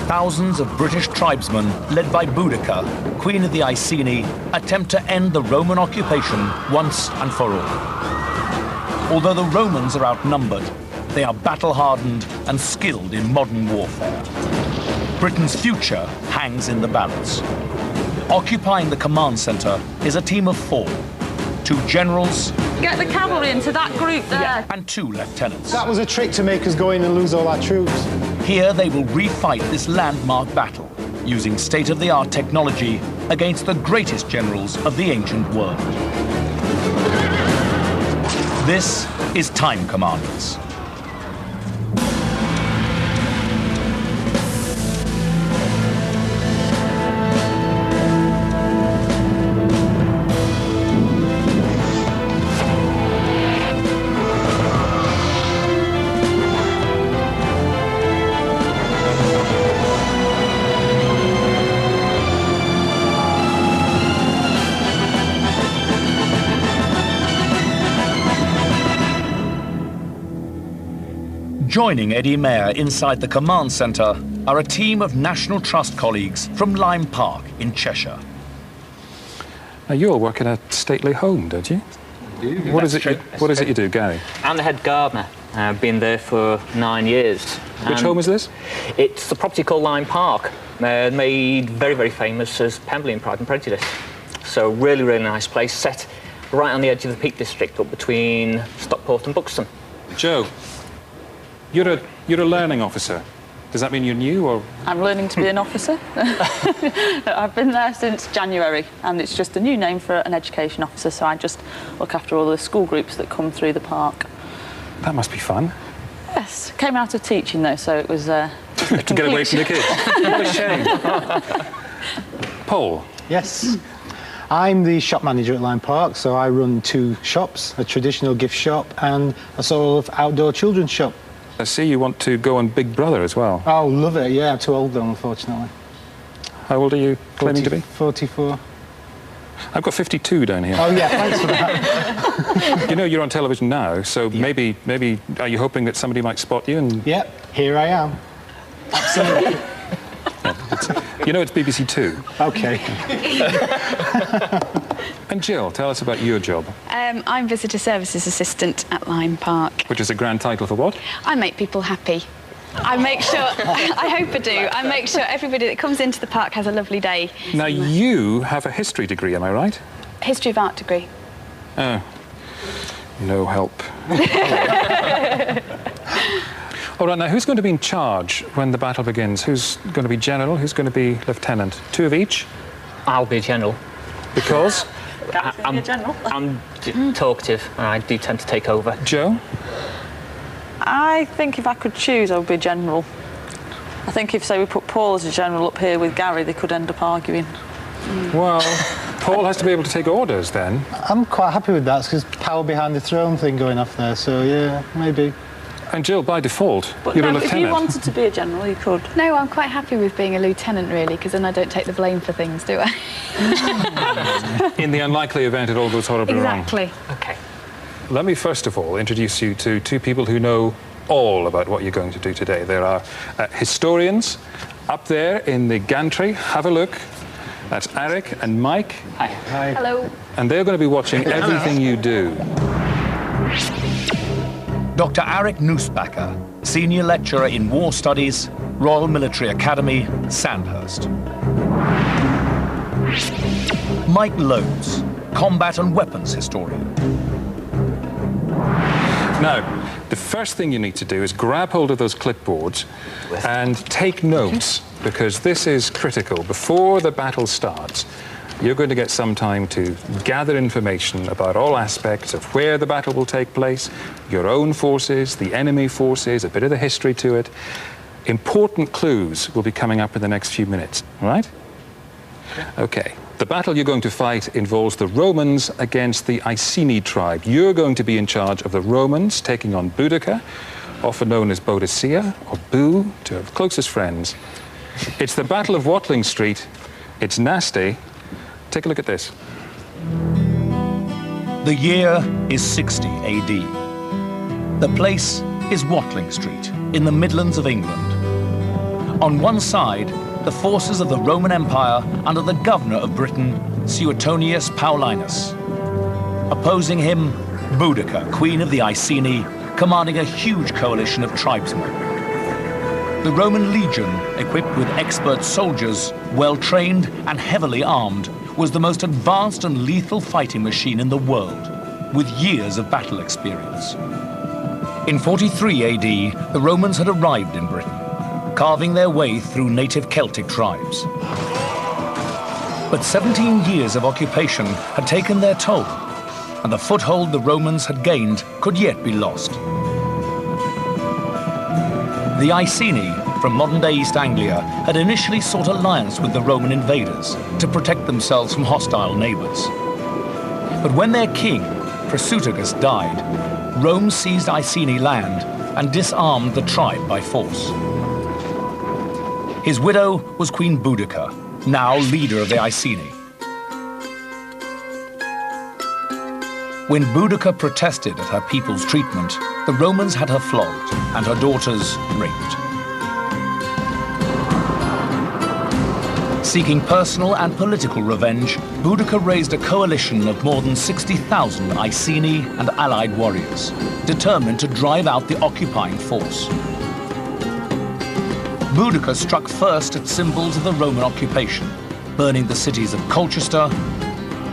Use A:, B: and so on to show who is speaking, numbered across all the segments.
A: thousands of British tribesmen, led by Boudica, Queen of the Iceni, attempt to end the Roman occupation once and for all. Although the Romans are outnumbered, they are battle-hardened and skilled in modern warfare. Britain's future hangs in the balance. Occupying the command centre is a team of 4. 2 generals.
B: Get the cavalry into that group there.
A: And 2 lieutenants.
C: That was a trick to make us go in and lose all our troops.
A: Here they will refight this landmark battle, using state-of-the-art technology against the greatest generals of the ancient world. This is Time Commanders. Joining Eddie Mayer inside the command centre are a team of National Trust colleagues from Lyme Park in Cheshire.
D: Now, you all work in a stately home, don't you? What is it you do, Gary?
E: I'm the head gardener. I've been there for 9 years.
D: Which home is this?
E: It's a property called Lyme Park, made very, very famous as Pemberley in Pride and Prejudice. So really, really nice place, set right on the edge of the Peak District, up between Stockport and Buxton.
D: Joe, you're a learning officer. Does that mean you're new, or...?
B: I'm learning to be an officer. I've been there since January, and it's just a new name for an education officer, so I just look after all the school groups that come through the park.
D: That must be fun.
B: Yes, came out of teaching, though, so it was
D: to get away from the kids. What a shame. Paul?
C: Yes. I'm the shop manager at Lyme Park, so I run 2 shops, a traditional gift shop and a sort of outdoor children's shop.
D: I see you want to go on Big Brother as well.
C: Oh, love it, yeah. I'm too old, though, unfortunately.
D: How old are you claiming to be?
C: 44.
D: I've got 52 down here.
C: Oh, yeah, thanks for that.
D: You know, you're on television now, so maybe, are you hoping that somebody might spot you? And
C: Yep, here I am. Absolutely.
D: You know, it's BBC Two.
C: OK.
D: And Jill, tell us about your job.
F: I'm Visitor Services Assistant at Lyme Park.
D: Which is a grand title for what?
F: I make people happy. I make sure, I hope I do, I make sure everybody that comes into the park has a lovely day.
D: Now, you have a history degree, am I right?
F: History of Art degree.
D: Oh, no help. All right, now, who's going to be in charge when the battle begins? Who's going to be general? Who's going to be lieutenant? 2 of each?
E: I'll be general.
D: Because?
B: I'm general.
E: I'm talkative, and I do tend to take over.
D: Joe?
B: I think if I could choose, I would be general. I think if, say, we put Paul as a general up here with Gary, they could end up arguing.
D: Well, Paul has to be able to take orders, then.
C: I'm quite happy with that, because power behind the throne thing going off there, so, yeah, maybe.
D: And Jill, by default,
B: But
D: you're
B: no,
D: a lieutenant.
B: if you wanted to be a general, you could.
F: No, I'm quite happy with being a lieutenant, really, because then I don't take the blame for things, do I?
D: In the unlikely event it all goes horribly wrong.
F: Exactly.
E: OK.
D: Let me first of all introduce you to 2 people who know all about what you're going to do today. There are historians up there in the gantry. Have a look. That's Eric and Mike.
E: Hi.
C: Hi.
F: Hello.
D: And they're going to be watching everything you do.
A: Dr. Eric Nussbacher, Senior Lecturer in War Studies, Royal Military Academy, Sandhurst. Mike Lodes, Combat and Weapons Historian.
D: Now, the first thing you need to do is grab hold of those clipboards and take notes, because this is critical. Before the battle starts, you're going to get some time to gather information about all aspects of where the battle will take place, your own forces, the enemy forces, a bit of the history to it. Important clues will be coming up in the next few minutes, all right? OK. The battle you're going to fight involves the Romans against the Iceni tribe. You're going to be in charge of the Romans taking on Boudica, often known as Boadicea, or Boo, to her closest friends. It's the Battle of Watling Street. It's nasty. Take a look at this.
A: The year is 60 AD. The place is Watling Street in the Midlands of England. On one side, the forces of the Roman Empire under the governor of Britain, Suetonius Paulinus. Opposing him, Boudica, queen of the Iceni, commanding a huge coalition of tribesmen. The Roman legion, equipped with expert soldiers, well-trained and heavily armed, was the most advanced and lethal fighting machine in the world, with years of battle experience. In 43 AD, the Romans had arrived in Britain, carving their way through native Celtic tribes. But 17 years of occupation had taken their toll, and the foothold the Romans had gained could yet be lost. The Iceni, from modern-day East Anglia, had initially sought alliance with the Roman invaders to protect themselves from hostile neighbors. But when their king, Prasutagus, died, Rome seized Iceni land and disarmed the tribe by force. His widow was Queen Boudica, now leader of the Iceni. When Boudica protested at her people's treatment, the Romans had her flogged and her daughters raped. Seeking personal and political revenge, Boudica raised a coalition of more than 60,000 Iceni and allied warriors, determined to drive out the occupying force. Boudica struck first at symbols of the Roman occupation, burning the cities of Colchester,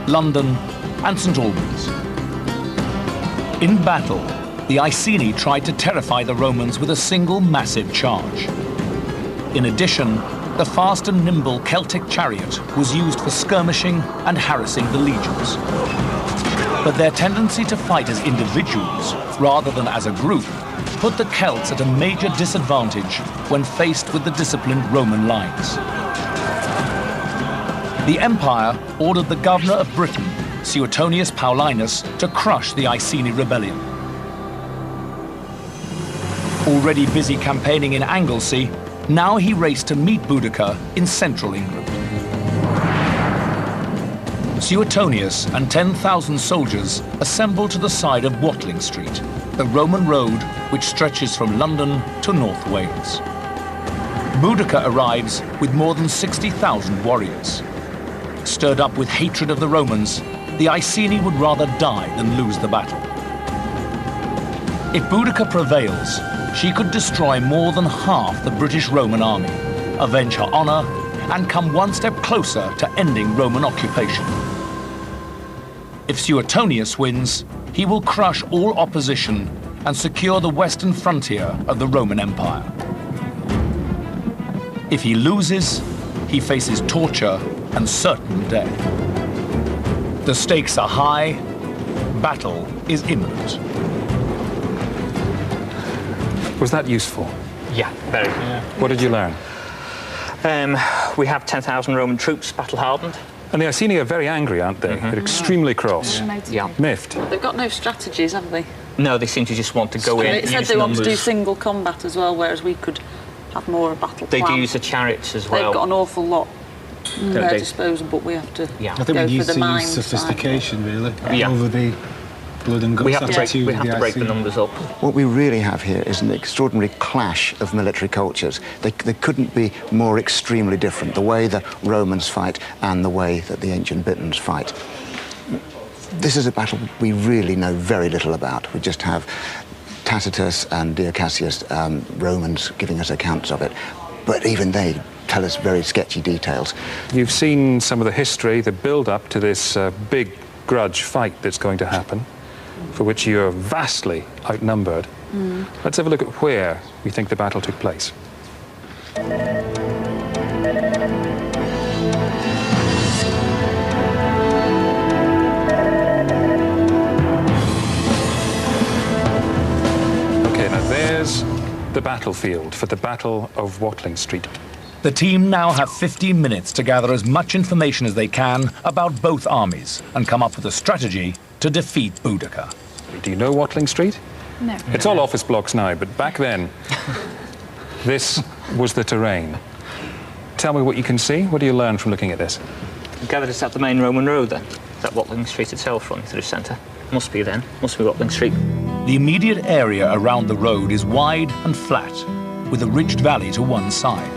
A: London, and St. Albans. In battle, the Iceni tried to terrify the Romans with a single massive charge. In addition, the fast and nimble Celtic chariot was used for skirmishing and harassing the legions. But their tendency to fight as individuals rather than as a group put the Celts at a major disadvantage when faced with the disciplined Roman lines. The empire ordered the governor of Britain, Suetonius Paulinus, to crush the Iceni rebellion. Already busy campaigning in Anglesey, now he raced to meet Boudica in central England. Suetonius and 10,000 soldiers assembled to the side of Watling Street, the Roman road which stretches from London to North Wales. Boudica arrives with more than 60,000 warriors. Stirred up with hatred of the Romans, the Iceni would rather die than lose the battle. If Boudica prevails, she could destroy more than half the British Roman army, avenge her honor, and come one step closer to ending Roman occupation. If Suetonius wins, he will crush all opposition and secure the western frontier of the Roman Empire. If he loses, he faces torture and certain death. The stakes are high, battle is imminent.
D: Was that useful?
E: Yeah, very.
C: Yeah.
D: What did you learn?
E: We have 10,000 Roman troops battle-hardened.
D: And the Iceni are very angry, aren't they? They're extremely cross.
E: Yeah.
D: Miffed.
B: They've got no strategies, have they?
E: No, they seem to just want to go in.
B: They said
E: use
B: they want to do
E: numbers.
B: single combat as well, whereas we could have more of a battle
E: They
B: plan.
E: do use the chariots as well.
B: They've got an awful lot at their
E: they?
B: disposal, but we have to
E: Yeah.
C: I think
B: go
C: we
B: for
C: need
B: the
C: to
B: mind
C: use
B: side.
C: sophistication, really,
E: Yeah.
C: over the blood and guts
E: We have to break,
C: attitude
E: we
C: of
E: have
C: the
E: to break the
C: IC.
E: numbers up.
G: What we really have here is an extraordinary clash of military cultures. They couldn't be more extremely different, the way the Romans fight and the way that the ancient Britons fight. This is a battle we really know very little about. We just have Tacitus and Dio Cassius, Romans, giving us accounts of it. But even they tell us very sketchy details.
D: You've seen some of the history, the build-up to this big grudge fight that's going to happen, for which you're vastly outnumbered. Let's have a look at where we think the battle took place. Okay, now there's the battlefield for the Battle of Watling Street.
A: The team now have 15 minutes to gather as much information as they can about both armies and come up with a strategy to defeat Boudica.
D: Do you know Watling Street?
F: No.
D: It's all office blocks now, but back then, this was the terrain. Tell me what you can see. What do you learn from looking at this?
E: Gathered us at the main Roman road then. Is that Watling Street itself running through the centre? Must be then. Must be Watling Street.
A: The immediate area around the road is wide and flat, with a ridged valley to one side.